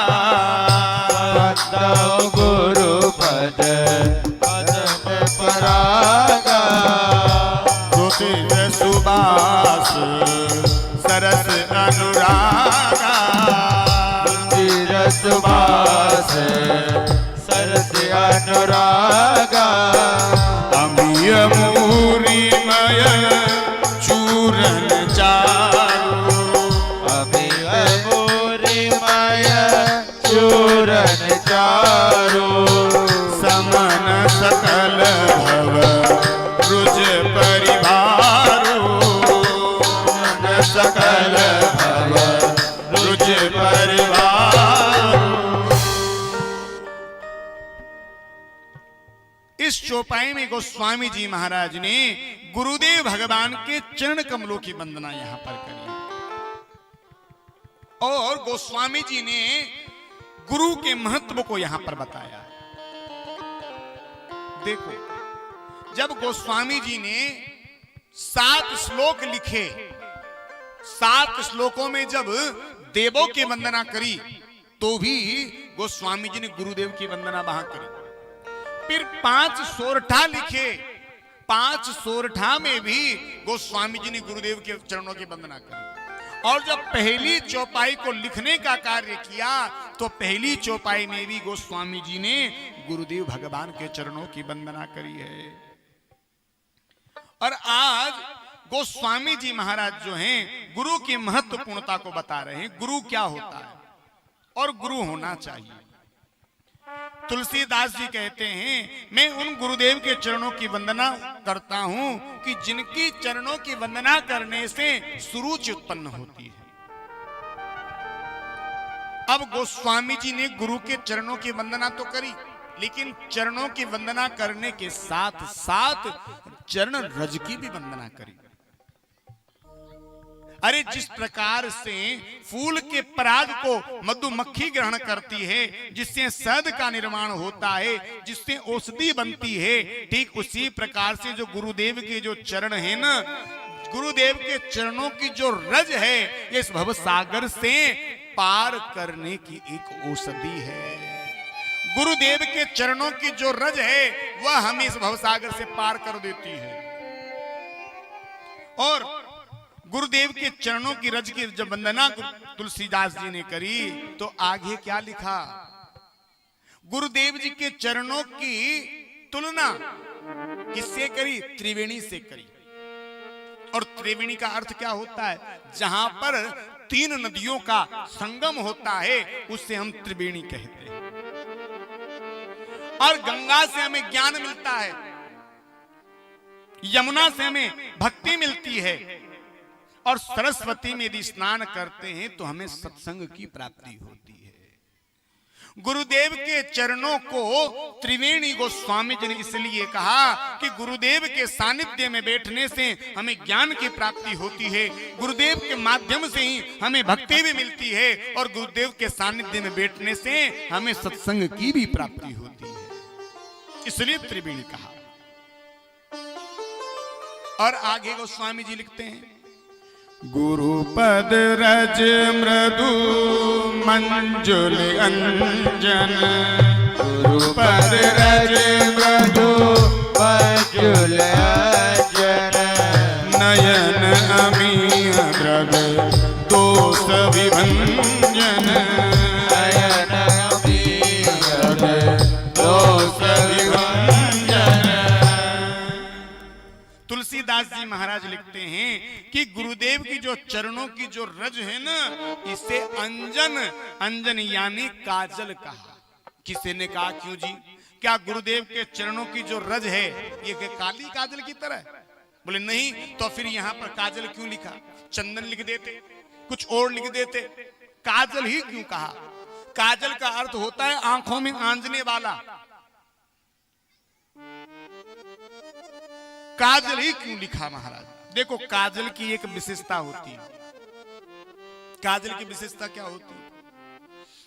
बंदऊ गुरु पद पदम परागा, सुतिज सुबास सरस अनुरागा, सुबास सरस अनुरागा, अमिय मूरिमय चूरन चारु, अमिय मूरिमय चूरन चारु, समन सकल भव रुज परिवारो, सकल भव रुज परिवारो। इस चौपाई में गोस्वामी जी महाराज ने गुरुदेव भगवान के चरण कमलों की वंदना यहां पर करी और गोस्वामी जी ने गुरु के महत्व को यहां पर बताया। देखो, जब गोस्वामी जी ने 7 श्लोक लिखे, 7 श्लोकों में जब देवों की वंदना करी तो भी गोस्वामी जी ने गुरुदेव की वंदना वहां करी। फिर 5 सोरठा लिखे, 5 सोरठा में भी गोस्वामी जी ने गुरुदेव के चरणों की वंदना करी। और जब पहली चौपाई को लिखने का कार्य किया तो पहली चौपाई में भी गोस्वामी जी ने गुरुदेव भगवान के चरणों की वंदना करी है। और आज गोस्वामी जी महाराज जो हैं गुरु की महत्वपूर्णता को बता रहे हैं। गुरु क्या होता है और गुरु होना चाहिए। तुलसीदास जी कहते हैं मैं उन गुरुदेव के चरणों की वंदना करता हूं कि जिनकी चरणों की वंदना करने से सुरुचि उत्पन्न होती है। अब गोस्वामी जी ने गुरु के चरणों की वंदना तो करी, लेकिन चरणों की वंदना करने के साथ साथ चरण रज की भी वंदना करी। अरे जिस प्रकार से फूल के पराग को मधुमक्खी ग्रहण करती है, जिससे शहद का निर्माण होता है, जिससे औषधि बनती है, ठीक उसी प्रकार से जो गुरुदेव के जो चरण है ना, गुरुदेव के चरणों की जो रज है, ये इस भव सागर से पार करने की एक औषधि है। गुरुदेव के चरणों की जो रज है वह हमें इस भवसागर से पार कर देती है। और गुरुदेव के चरणों की रज की जब वंदना तुलसीदास जी ने करी तो आगे क्या लिखा? गुरुदेव जी के चरणों की तुलना किससे करी? त्रिवेणी से करी। और त्रिवेणी का अर्थ क्या होता है? जहां पर 3 नदियों का संगम होता है उससे हम त्रिवेणी कहते हैं। और गंगा से हमें ज्ञान मिलता है, यमुना से हमें भक्ति मिलती है, और सरस्वती में यदि स्नान करते हैं तो हमें सत्संग की प्राप्ति होती है। गुरुदेव के चरणों को त्रिवेणी गोस्वामी जी ने इसलिए कहा कि गुरुदेव के सानिध्य में बैठने से हमें ज्ञान की प्राप्ति होती है, गुरुदेव के माध्यम से ही हमें भक्ति भी मिलती है, और गुरुदेव के सानिध्य में बैठने से हमें सत्संग की भी प्राप्ति होती है, इसलिए त्रिवेणी कहा। और आगे गोस्वामी जी लिखते हैं, गुरुपद रज मृदु मंजुल अंजन, गुरुपद रज मृदु मंजुल अंजन, नयन अमीय द्रग दोष विभंजन, नयन अमीय द्रग दोष विभंजन। तुलसीदास जी महाराज लिखते हैं कि गुरुदेव की जो चरणों की जो रज है ना, इसे अंजन, अंजन यानी काजल कहा। किसी ने कहा क्यों जी, क्या गुरुदेव के चरणों की जो रज है ये काली काजल की तरह? बोले नहीं, तो फिर यहाँ पर काजल क्यों लिखा? चंदन लिख देते, कुछ और लिख देते, काजल ही क्यों कहा? काजल का अर्थ होता है आंखों में आंजने वाला। काजल ही क्यों लिखा महाराज? देखो काजल की एक विशेषता होती है। काजल की विशेषता क्या होती है?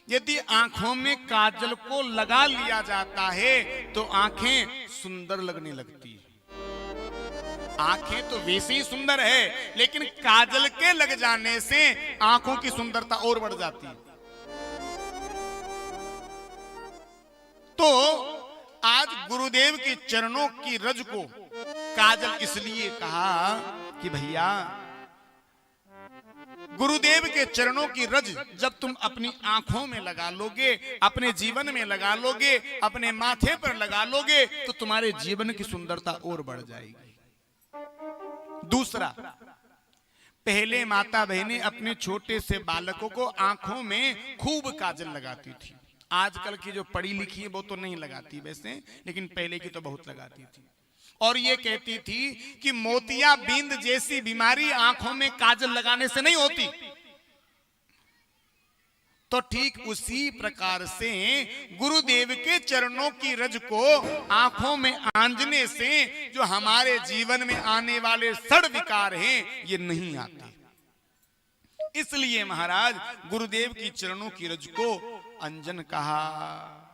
यदि आंखों में काजल को लगा लिया जाता है तो आंखें सुंदर लगने लगती है। आंखें तो वैसे ही सुंदर है, लेकिन काजल के लग जाने से आंखों की सुंदरता और बढ़ जाती है। तो आज गुरुदेव के चरणों की रज को काजल इसलिए कहा कि भैया गुरुदेव के चरणों की रज जब तुम अपनी आंखों में लगा लोगे, अपने जीवन में लगा लोगे, अपने माथे पर लगा लोगे, तो तुम्हारे जीवन की सुंदरता और बढ़ जाएगी। दूसरा, पहले माता बहनें अपने छोटे से बालकों को आंखों में खूब काजल लगाती थी। आजकल की जो पढ़ी लिखी है वो तो नहीं लगाती वैसे, लेकिन पहले की तो बहुत लगाती थी। और ये कहती थी कि मोतियाबिंद जैसी बीमारी आंखों में काजल लगाने से नहीं होती। तो ठीक उसी प्रकार से गुरुदेव के चरणों की रज को आंखों में आंजने से जो हमारे जीवन में आने वाले सड़ विकार हैं ये नहीं आते। इसलिए महाराज गुरुदेव की चरणों की रज को अंजन कहा।